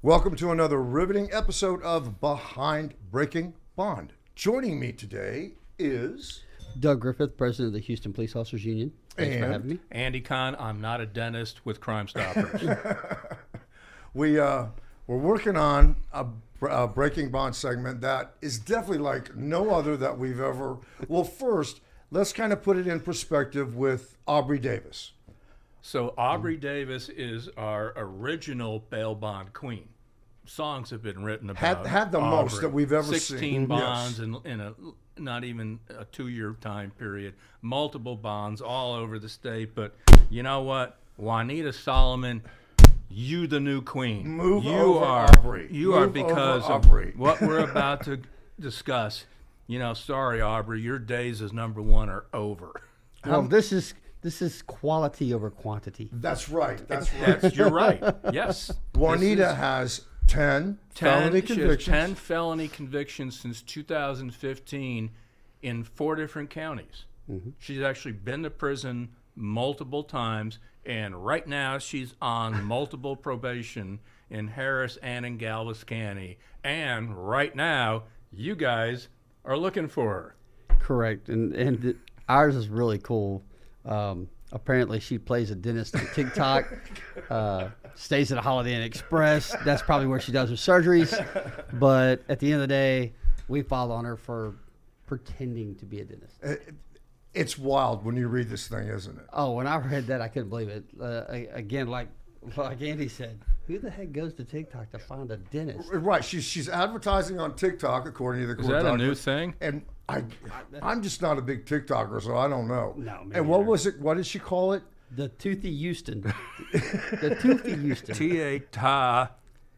Welcome to another riveting episode of Behind Breaking Bond. Joining me today is Doug Griffith, president of the Houston Police Officers Union. Thanks for having me. Andy Kahn, I'm not a dentist with Crime Stoppers. we're working on a Breaking Bond segment that is definitely like no other that we've ever. Well, first, let's kind of put it in perspective with Aubrey Davis. So Aubrey Davis is our original bail bond queen. Songs have been written about Had the Aubrey. most that we've ever 16 seen. bonds Yes. in a not even a 2-year time period. Multiple bonds all over the state. But you know what? Wanita Solomon, you the new queen. Move you over, are, Aubrey. You are Move because over, of Aubrey. what we're about to discuss. You know, sorry, Aubrey, your days as number one are over. Well, this is quality over quantity. That's right. That's right. You're right. Yes. Juanita has 10 felony She has convictions. 10 felony convictions since 2015 in 4 different counties. Mm-hmm. She's actually been to prison multiple times, and right now she's on multiple probation in Harris and in Galvez County. And right now, you guys are looking for her. Correct. And ours is really cool. Apparently she plays a dentist on TikTok, stays at a Holiday Inn Express. That's probably where she does her surgeries. But at the end of the day, we follow on her for pretending to be a dentist. It's wild when you read this thing, isn't it? Oh, when I read that, I couldn't believe it. Again, like Andy said, who the heck goes to TikTok to find a dentist? Right. She's advertising on TikTok, according to the court Is that a document. new thing? And I'm just not a big TikToker, so I don't know. No, me and what neither. was it? What did she call it? The Toothy Houston. The Toothy Houston. T-A-Ta,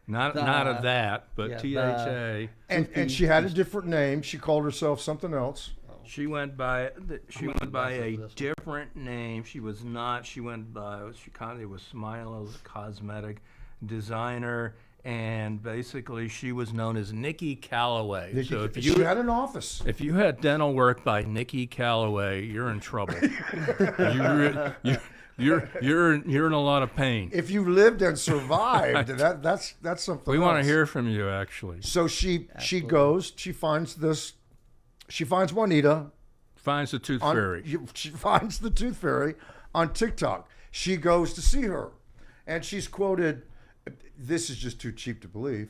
not of that, but yeah, T-H-A. And she had a different name. She called herself something else. She went by a this different name. She was not. She went by. She kind of was Smilo's cosmetic designer, and basically she was known as Nikki Calloway. So if She had an office. if you had dental work by Nikki Calloway, you're in trouble. You're in a lot of pain. If you lived and survived, that's something. We want to else. hear from you, actually. So she goes. She finds Juanita. Finds the Tooth Fairy. She finds the Tooth Fairy on TikTok. She goes to see her, and she's quoted. This is just too cheap to believe.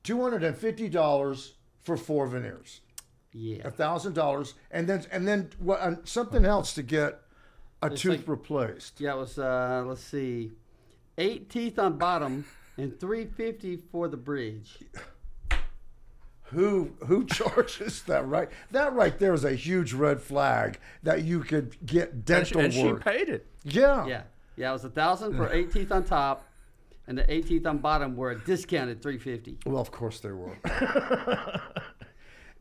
$250 for 4 veneers. Yeah. $1,000, and then what? Something else to get a It's tooth like- replaced. Yeah, it was, let's see, 8 teeth on bottom and $350 for the bridge. Who charges that? Right, that right there is a huge red flag that you could get dental and she work. paid it. Yeah. Yeah, it was $1,000 for 8 teeth on top, and the 8 teeth on bottom were a discounted $350. Well, of course they were.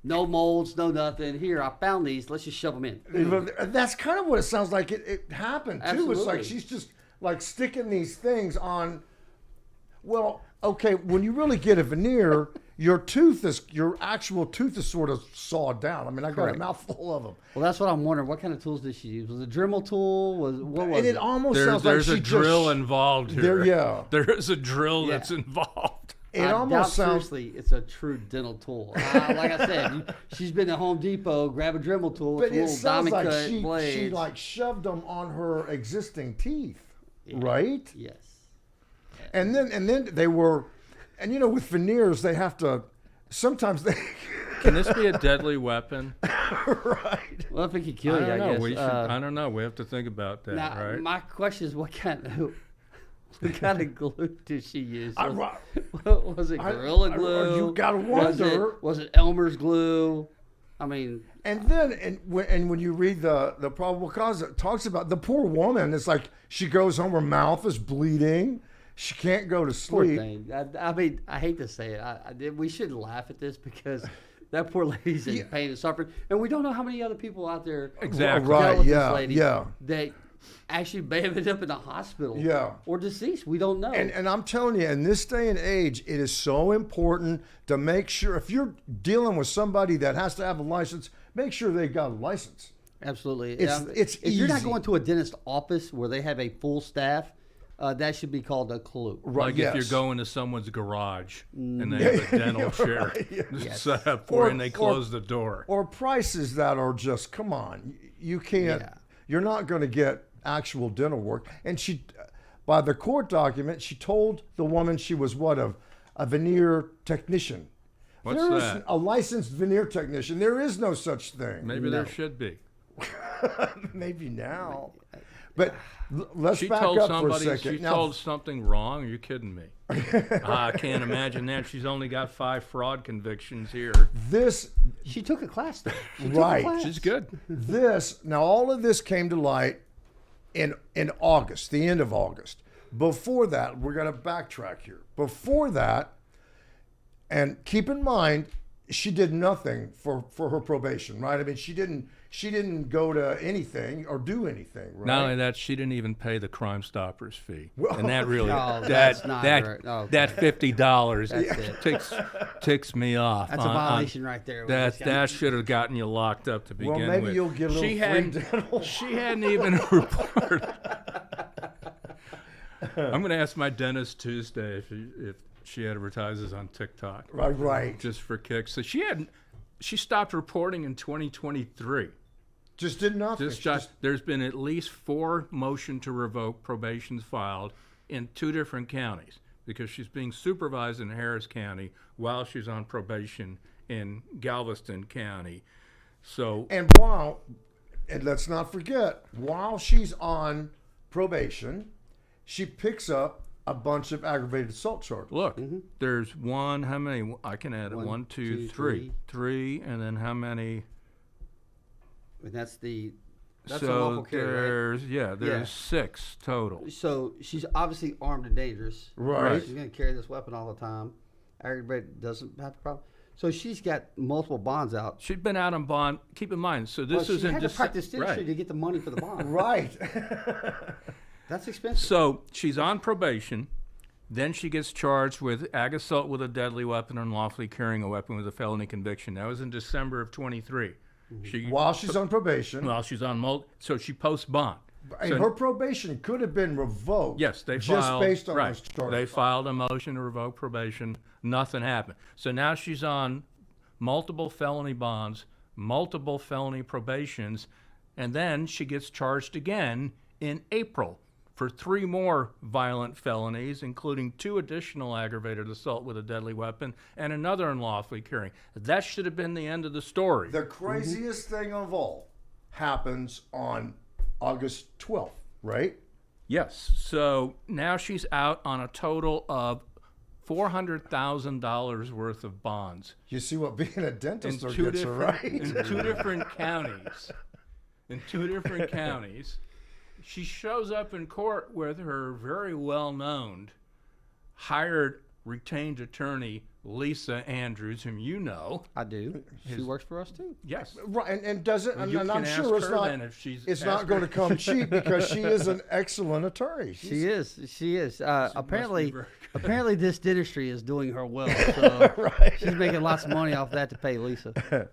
No molds, no nothing. Here, I found these. Let's just shove them in. That's kind of what it sounds like. It happened too. It's like Absolutely. she's just like sticking these things on. Well, okay, when you really get a veneer, your actual tooth is sort of sawed down. I mean, I got Correct. a mouthful of them. Well, that's what I'm wondering. What kind of tools did she use? Was it a Dremel tool? What was And it almost sounds like There's she a drill just, involved here. There, yeah. There is a drill Yeah. that's involved. It I doubt almost sounds. seriously it's a true dental tool. Like I said, she's been to Home Depot, grab a Dremel tool with But a it little sounds diamond like cut she blades. like shoved them on her existing teeth, Yeah. right? Yes. And then they were, and with veneers they have to. Sometimes they. Can this be a deadly weapon? Right. Well, if it could kill you, I know. guess. I don't know. We have to think about that, Now, right? my question is, what kind of glue did she use? Was it Gorilla Glue? You gotta wonder. Was it Elmer's glue? I mean, And then, when you read the probable cause, it talks about the poor woman. It's like she goes home, her mouth is bleeding, she can't go to poor sleep. thing. I mean, I hate to say it. We shouldn't laugh at this because that poor lady's in pain and suffering, and we don't know how many other people out there Exactly. dealt Right, with yeah, this lady yeah. that actually may have ended up in a hospital, Yeah. or deceased. We don't know. And I'm telling you, in this day and age, it is so important to make sure if you're dealing with somebody that has to have a license, make sure they got a license. Absolutely. It's if you're not easy. going to a dentist office where they have a full staff, that should be called a clue. Right, Like yes. if you're going to someone's garage and they have a dental chair set up for Or- you and they close the door. Or prices that are just, come on, you can't, you're not going to get actual dental work. And she, by the court document, she told the woman she was what, a veneer technician. What's There is that? a licensed veneer technician. There is no such thing. Maybe there should be. Maybe now. But let's She back told up for a somebody second. she Now, told something wrong. Are you kidding me? I can't imagine that. She's only got 5 fraud convictions here. this, She took a class though. She took a Right. class. She's good. now all of this came to light in August, the end of August. Before that, we're going to backtrack here. Before that, and keep in mind, she did nothing for her probation, right? I mean, she didn't go to anything or do anything, right? Not only that, she didn't even pay the Crime Stoppers fee, and that really No, that's not that right. Okay. that $50 That's it. ticks me off. That's a violation right there. That should have gotten you locked up to begin Well, maybe with. you'll get a little she free hadn't, dental. She hadn't even reported. I'm going to ask my dentist Tuesday if she advertises on TikTok. Right. Just for kicks. So she stopped reporting in 2023. Just did nothing. There's been at least 4 motion to revoke probations filed in 2 different counties because she's being supervised in Harris County while she's on probation in Galveston County. So And let's not forget, while she's on probation, she picks up a bunch of aggravated assault charges. look, there's one. How many? I can add it. 1, 2, 3, 3, and then how many? And that's a So lawful carry, right? there's 6 total. So she's obviously armed and dangerous. Right. She's going to carry this weapon all the time. Aggravated doesn't have the problem. So she's got multiple bonds out. She'd been out on bond. Keep in mind, so this Well, is she in had to Dece- practice dentistry right. to get the money for the bond. Right. That's expensive. So she's on probation. Then she gets charged with ag assault with a deadly weapon and unlawfully carrying a weapon with a felony conviction. That was in December of 23. While she's on probation. While she's on so she posts bond. And So- her probation could have been revoked. Yes, they just filed, based on right. those charges. They filed a motion to revoke probation. Nothing happened. So now she's on multiple felony bonds, multiple felony probations, and then she gets charged again in April for 3 more violent felonies, including 2 additional aggravated assault with a deadly weapon and another unlawfully carrying. That should have been the end of the story. The craziest thing of all happens on August 12th, right? Yes. So now she's out on a total of $400,000 worth of bonds You see what being a dentist in 2 gets her, different right? in 2 different counties. In 2 different counties, she shows up in court with her very well-known, hired, retained attorney Lisa Andrews, whom you know. I do. She works for us too. Yes. Right, and doesn't, Well, and you I'm can ask sure it's her not, then if she's it's asked not her. going to come cheap because she is an excellent attorney. She is. She is. Apparently, very apparently, this dentistry is doing her well. So Right. she's making lots of money off that to pay Lisa.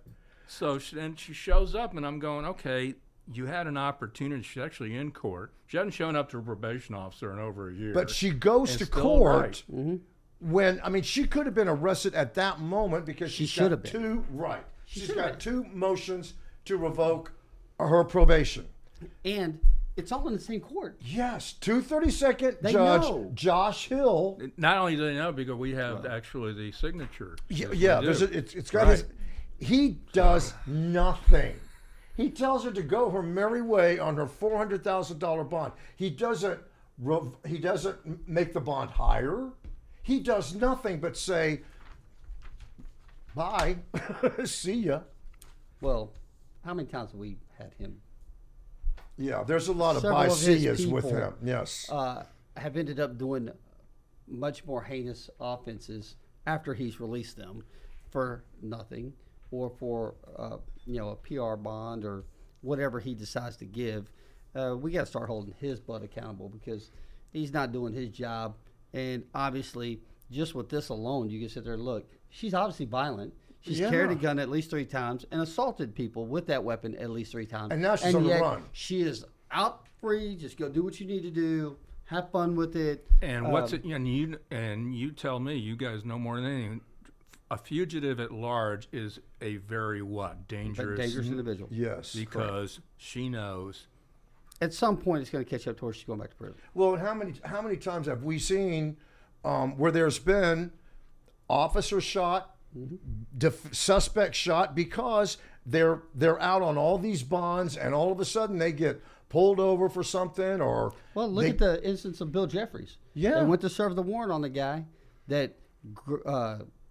So then she shows up, and I'm going, okay, you had an opportunity. She's actually in court. She hasn't shown up to a probation officer in over a year. But she goes And to still court right. when, I mean, she could have been arrested at that moment because She she's should got have been. 2, right. She's should got have 2 motions to revoke her probation. And it's all in the same court. Yes, 232nd They Judge know. Josh Hill. Not only do they know, because we have actually the signature. Yeah, Yes, yeah we there's do. it's got Right. his. He does nothing. He tells her to go her merry way on her $400,000 bond. He doesn't make the bond higher. He does nothing but say, "Bye, see ya." Well, how many times have we had him Yeah, there's a lot of Several bye of see his yas with people, him. Yes. have ended up doing much more heinous offenses after he's released them for nothing or for a PR bond or whatever he decides to give. We got to start holding his butt accountable because he's not doing his job. And obviously, just with this alone, you can sit there and look. She's obviously violent. She's Yeah. carried a gun at least 3 times and assaulted people with that weapon at least 3 times. And now she's on the yet run. She is out free. Just go do what you need to do. Have fun with it. And what's it? And you tell me. You guys know more than anything. A fugitive at large is a very dangerous individual. Yes. Because she knows. At some point, it's going to catch up to her. She's going back to prison. Well, and how many times have we seen where there's been officer shot, suspect shot because they're out on all these bonds, and all of a sudden they get pulled over for something, or look at the instance of Bill Jeffries. Yeah, they went to serve the warrant on the guy that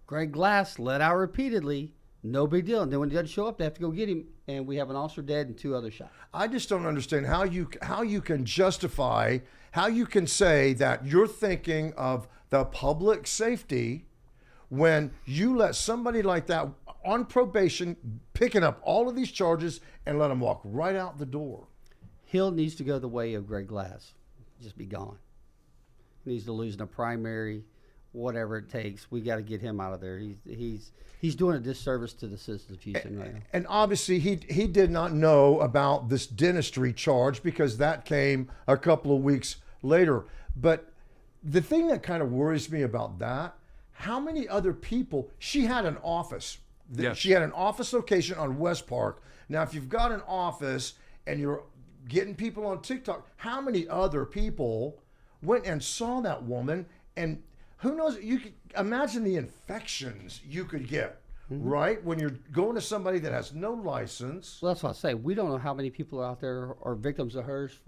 Greg Glass let out repeatedly. No big deal. And then when he doesn't show up, they have to go get him, and we have an officer dead and 2 others shot. I just don't understand how you can justify, how you can say that you're thinking of the public safety when you let somebody like that on probation picking up all of these charges and let them walk right out the door. Hill needs to go the way of Greg Glass. Just be gone. He needs to lose in a primary, whatever it takes. We got to get him out of there. He's doing a disservice to the citizens of Houston right now. And obviously he did not know about this dentistry charge because that came a couple of weeks later. But the thing that kind of worries me about that, how many other people, she had an office. Yes. She had an office location on West Park. Now, if you've got an office and you're getting people on TikTok, how many other people went and saw that woman? And who knows, you could imagine the infections you could get, right? When you're going to somebody that has no license. Well, that's what I say. We don't know how many people out there are victims of hers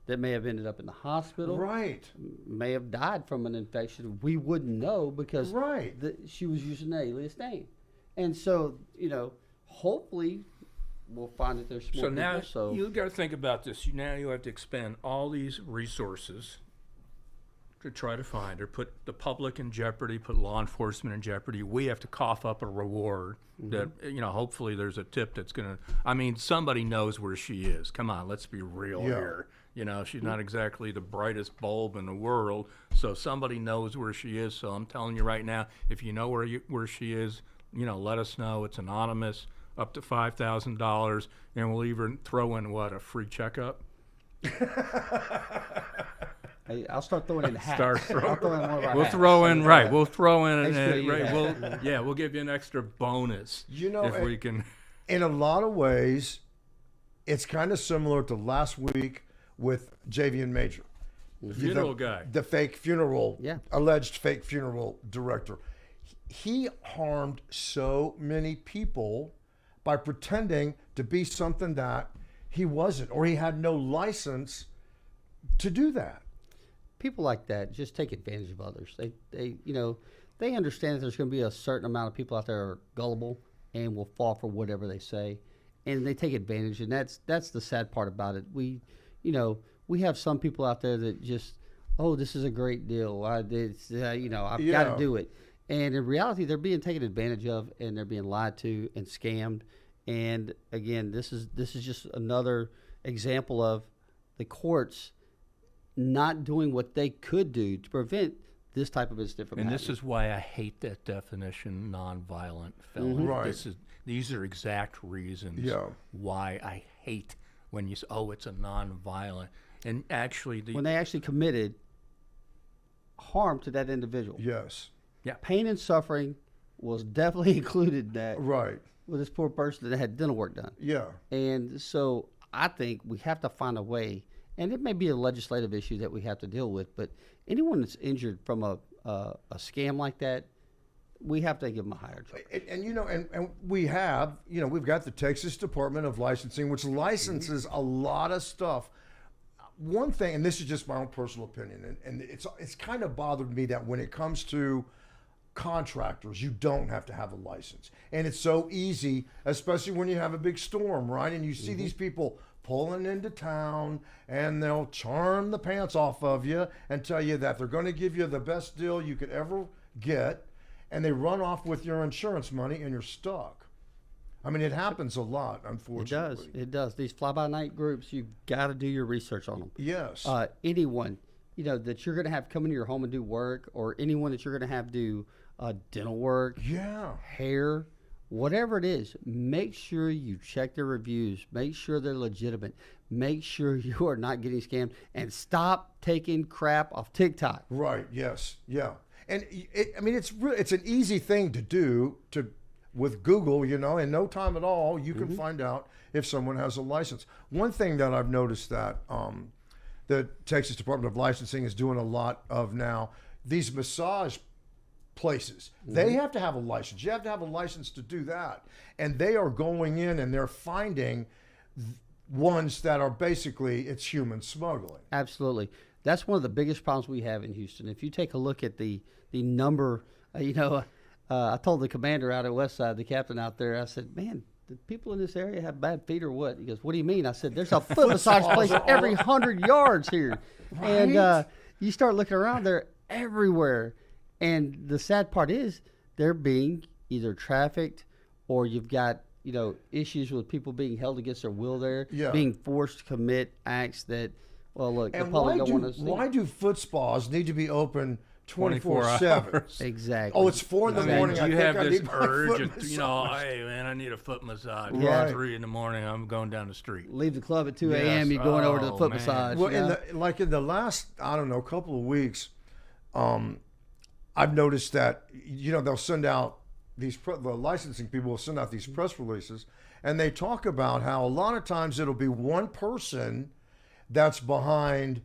that may have ended up in the hospital. Right. May have died from an infection. We wouldn't know because she was using an alias name. And so, hopefully we'll find that there's more So now people, you've got to think about this. Now you have to expend all these resources to try to find her, put the public in jeopardy, put law enforcement in jeopardy. We have to cough up a reward that, hopefully there's a tip that's going to, somebody knows where she is. Come on, let's be real here. She's not exactly the brightest bulb in the world, so somebody knows where she is. So I'm telling you right now, if you know where she is, let us know. It's anonymous, up to $5,000, and we'll even throw in a free checkup. Hey, I'll start throwing in hats. We'll throw in we'll give you an extra bonus. If we can. In a lot of ways, it's kind of similar to last week with Javian Major, funeral guy, the fake funeral, alleged fake funeral director. He harmed so many people by pretending to be something that he wasn't, or he had no license to do that. People like that just take advantage of others. They understand that there's going to be a certain amount of people out there are gullible and will fall for whatever they say, and they take advantage. And that's the sad part about it. We have some people out there that just, this is a great deal. I've got to do it. And in reality, they're being taken advantage of, and they're being lied to and scammed. And again, this is just another example of the courts not doing what they could do to prevent this type of incident from happening. And this is why I hate that definition, nonviolent felon. Right. These are exact reasons why I hate when you say, it's a nonviolent. And actually, when they actually committed harm to that individual. Yes. Yeah. Pain and suffering was definitely included in that. Right. With this poor person that had dental work done. Yeah. And so I think we have to find a way, and it may be a legislative issue that we have to deal with, but anyone that's injured from a scam like that, we have to give them a higher charge. And we have, we've got the Texas Department of Licensing, which licenses a lot of stuff. One thing, and this is just my own personal opinion, and it's kind of bothered me that when it comes to contractors, you don't have to have a license. And it's so easy, especially when you have a big storm, right? And you see these people pulling into town, and they'll charm the pants off of you and tell you that they're going to give you the best deal you could ever get, and they run off with your insurance money, and you're stuck. It happens a lot, unfortunately. It does. These fly-by-night groups, you've got to do your research on them. Yes. Anyone, that you're going to have come into your home and do work, or anyone that you're going to have do dental work, hair, whatever it is, make sure you check their reviews. Make sure they're legitimate. Make sure you are not getting scammed, and stop taking crap off TikTok. Right. Yes. Yeah. And it's an easy thing to do with Google, in no time at all, you can find out if someone has a license. One thing that I've noticed that the Texas Department of Licensing is doing a lot of now, these massage places, they have to have a license. You have to have a license to do that. And they are going in and they're finding ones that are basically, it's human smuggling. Absolutely. That's one of the biggest problems we have in Houston. If you take a look at the number, I told the commander out at Westside, the captain out there, I said, man, do people in this area have bad feet or what? He goes, what do you mean? I said, there's a foot massage place every 100 yards here. Right? And you start looking around, they're everywhere. And the sad part is they're being either trafficked, or you've got, issues with people being held against their will there, being forced to commit acts that, well, look, and the public don't want to see. Why do foot spas need to be open 24/7? Exactly. Oh, it's 4 in the morning. You have this urge, massage. hey man, I need a foot massage. Right. At 3 in the morning, I'm going down the street. Leave the club at 2 a.m. You're going over to the foot massage. Well, in the last, I don't know, couple of weeks, I've noticed that they'll send out the licensing people will send out these press releases, and they talk about how a lot of times it'll be one person that's behind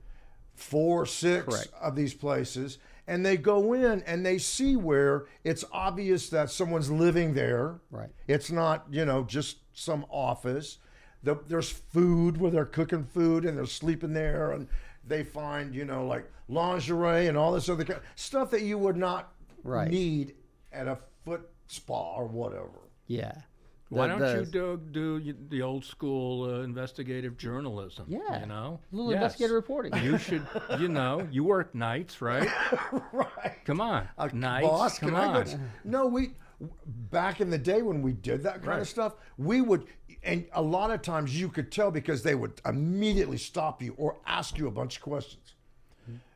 4 or 6 Correct. of these places, and they go in and they see where it's obvious that someone's living there. Right. It's not just some office. There's food where they're cooking food and they're sleeping there, and they find like lingerie and all this other kind of stuff that you would not need at a foot spa or whatever. Yeah. Why don't you do the old school investigative journalism? Yeah. A little investigative reporting. You should, you work nights, right? Right. Come on. Nights. Boss, come on. No, back in the day when we did that kind of stuff, we would, and a lot of times you could tell because they would immediately stop you or ask you a bunch of questions.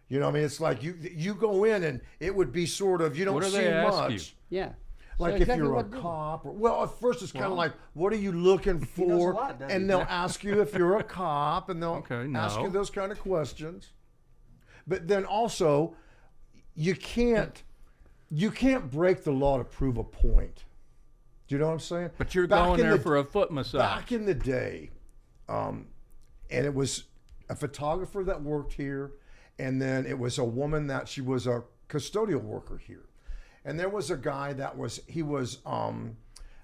It's like you go in and it would be sort of, you don't see much. Yeah. Like so if exactly you're a cop, at first it's kind of like, what are you looking for? And they'll ask you if you're a cop, and they'll ask you those kind of questions. But then also, you can't break the law to prove a point. Do you know what I'm saying? But you're going there for a foot massage. Back in the day, and it was a photographer that worked here, and then it was a woman that she was a custodial worker here. And there was a guy that was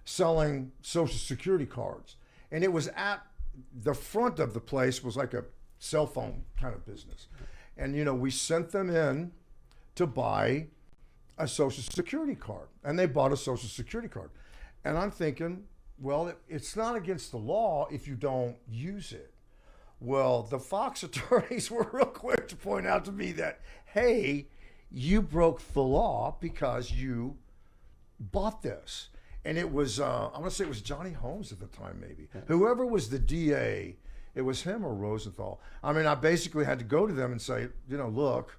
selling Social Security cards. And it was at the front of the place was like a cell phone kind of business. And, we sent them in to buy a Social Security card. And they bought a Social Security card. And I'm thinking, well, it's not against the law if you don't use it. Well, the Fox attorneys were real quick to point out to me that, hey, you broke the law because you bought this. And it was, I want to say it was Johnny Holmes at the time, maybe. Yeah. Whoever was the DA, it was him or Rosenthal. I mean, I basically had to go to them and say, look,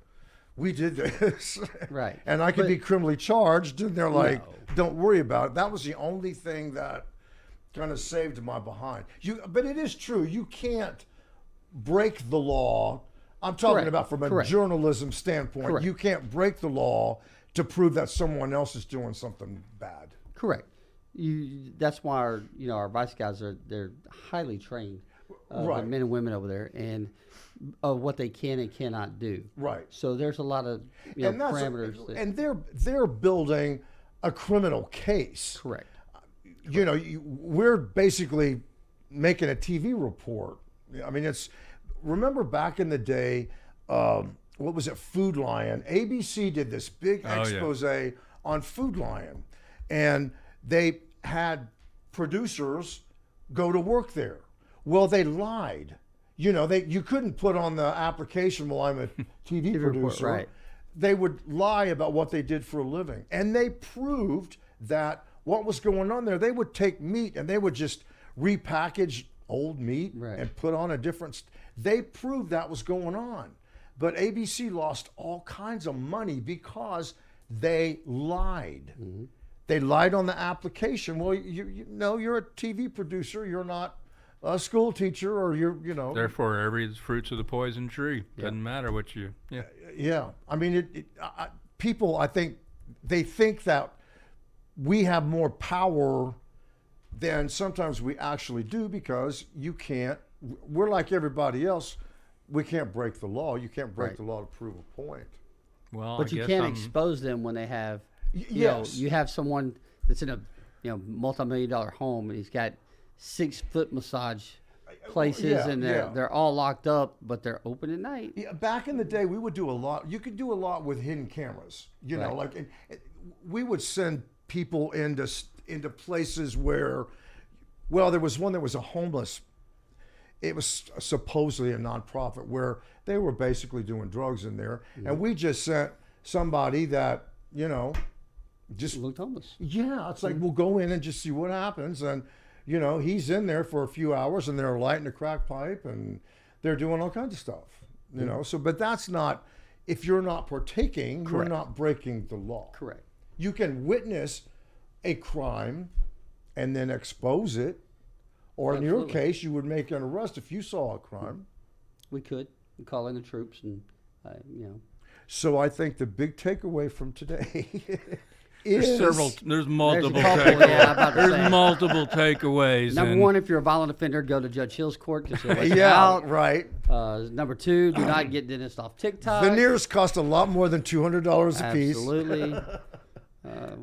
we did this. Right. And I could be criminally charged. And they're like, don't worry about it. That was the only thing that kind of saved my behind. But it is true. You can't break the law. I'm talking about from a journalism standpoint. Correct. You can't break the law to prove that someone else is doing something bad. Correct. That's why our vice guys they're highly trained, the men and women over there, and of what they can and cannot do. Right. So there's a lot of parameters. And they're building a criminal case. Correct. We're basically making a TV report. I mean, remember back in the day, what was it, Food Lion? ABC did this big expose on Food Lion, and they had producers go to work there. Well, they lied. You couldn't put on the application, well, I'm a TV producer. Right. They would lie about what they did for a living. And they proved that what was going on there, they would take meat and they would just repackage old meat and put on a different. They proved that was going on. But ABC lost all kinds of money because they lied. Mm-hmm. they lied on the application. Well, you know, you're a TV producer. You're not a school teacher, or you know. Therefore, every fruits of the poison tree. Doesn't matter what you. Yeah. Yeah. I mean, people, I think, they think that we have more power than sometimes we actually do, because you can't. We're like everybody else. We can't break the law. You can't break the law to prove a point. Well, But I you guess can't I'm- expose them when they have, Yes. you have someone that's in a, multi-million-dollar home, and he's got 6-foot massage places, Yeah, and they're all locked up, but they're open at night. Yeah, back in the day, we would do a lot. You could do a lot with hidden cameras. You know, Right. like we would send people into places where, well, there was one that was a homeless. It was supposedly a nonprofit where they were basically doing drugs in there, and we just sent somebody that, you know, just Looked homeless. yeah, it's like we'll go in and just see what happens, and you know, he's in there for a few hours, and they're lighting a crack pipe, and they're doing all kinds of stuff, you know. So, but that's not, if you're not partaking, you're not breaking the law. Correct. You can witness a crime and then expose it, or in your Absolutely. case, you would make an arrest if you saw a crime. We could call in the troops, and So I think the big takeaway from today is There's multiple couple, takeaways. yeah, I'm about to say. There's multiple takeaways. Number and one, if you're a violent offender, go to Judge Hill's court because he'll let you yeah, out. right. Number two, do not get dentists off TikTok. Veneers cost a lot more than $200 a piece. Absolutely.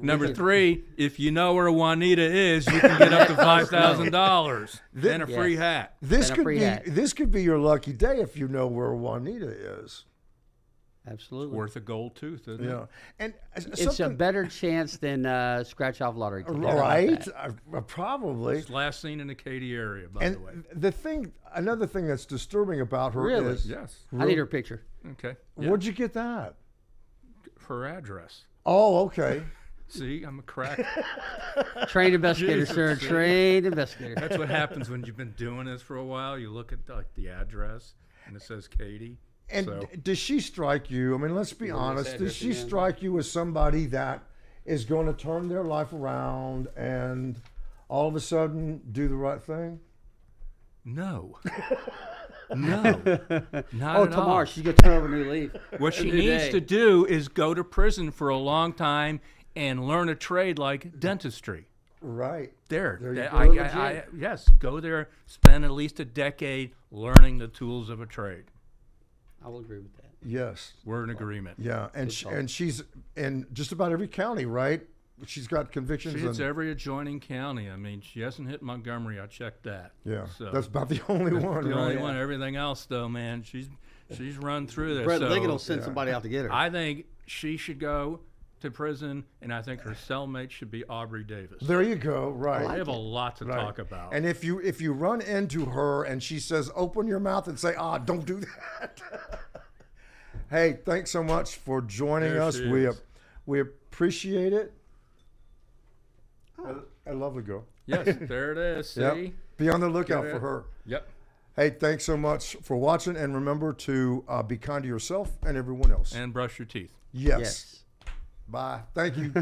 Number three, if you know where Wanita is, you can get up to $5,000 and a free hat. This And a could free be hat. this could be your lucky day if you know where Wanita is. Absolutely. Worth a gold tooth, isn't Yeah, it? and It's a something, better chance than scratch off lottery ticket. How about right? that? Probably. It's last seen in the Katy area, by And the way. another thing that's disturbing about her Really? is, Yes. I need her picture. Okay. Yeah. where'd you get that? Her address. Oh, okay. See, I'm a crack. Trained investigator, Jesus. sir. Trained investigator. That's what happens when you've been doing this for a while. You look at the address, and it says Katy. And So- does she strike you? I mean, let's be honest. Does address she again? strike you as somebody that is going to turn their life around and all of a sudden do the right thing? No. No. Not Oh, at tomorrow all. she's gonna turn over a new leaf. What she A new needs day. to do is go to prison for a long time and learn a trade like dentistry. Right. There you that- go. I- yes, go there, spend at least a decade learning the tools of a trade. I will agree with that. Yes. We're in agreement. Yeah, and she's in just about every county, right? She's got convictions. She hits in, every adjoining county. I mean, she hasn't hit Montgomery. I checked that. yeah, So that's about the only one. the only right? one. Everything else, though, man, she's run through this. Brett so Liggett will send somebody out to get her. I think she should go to prison, and I think her cellmate should be Aubrey Davis. There you go. Right. They have a lot to Right. talk about. And if you run into her and she says, "Open your mouth," and say, "Don't do that." Hey, thanks so much for joining There us. she We is. we appreciate it. A lovely girl. Yes, there it is. See? Yep. Be on the lookout Get for it? her. Yep. Hey, thanks so much for watching, and remember to be kind to yourself and everyone else. And brush your teeth. Yes. Yes. Bye. Thank you.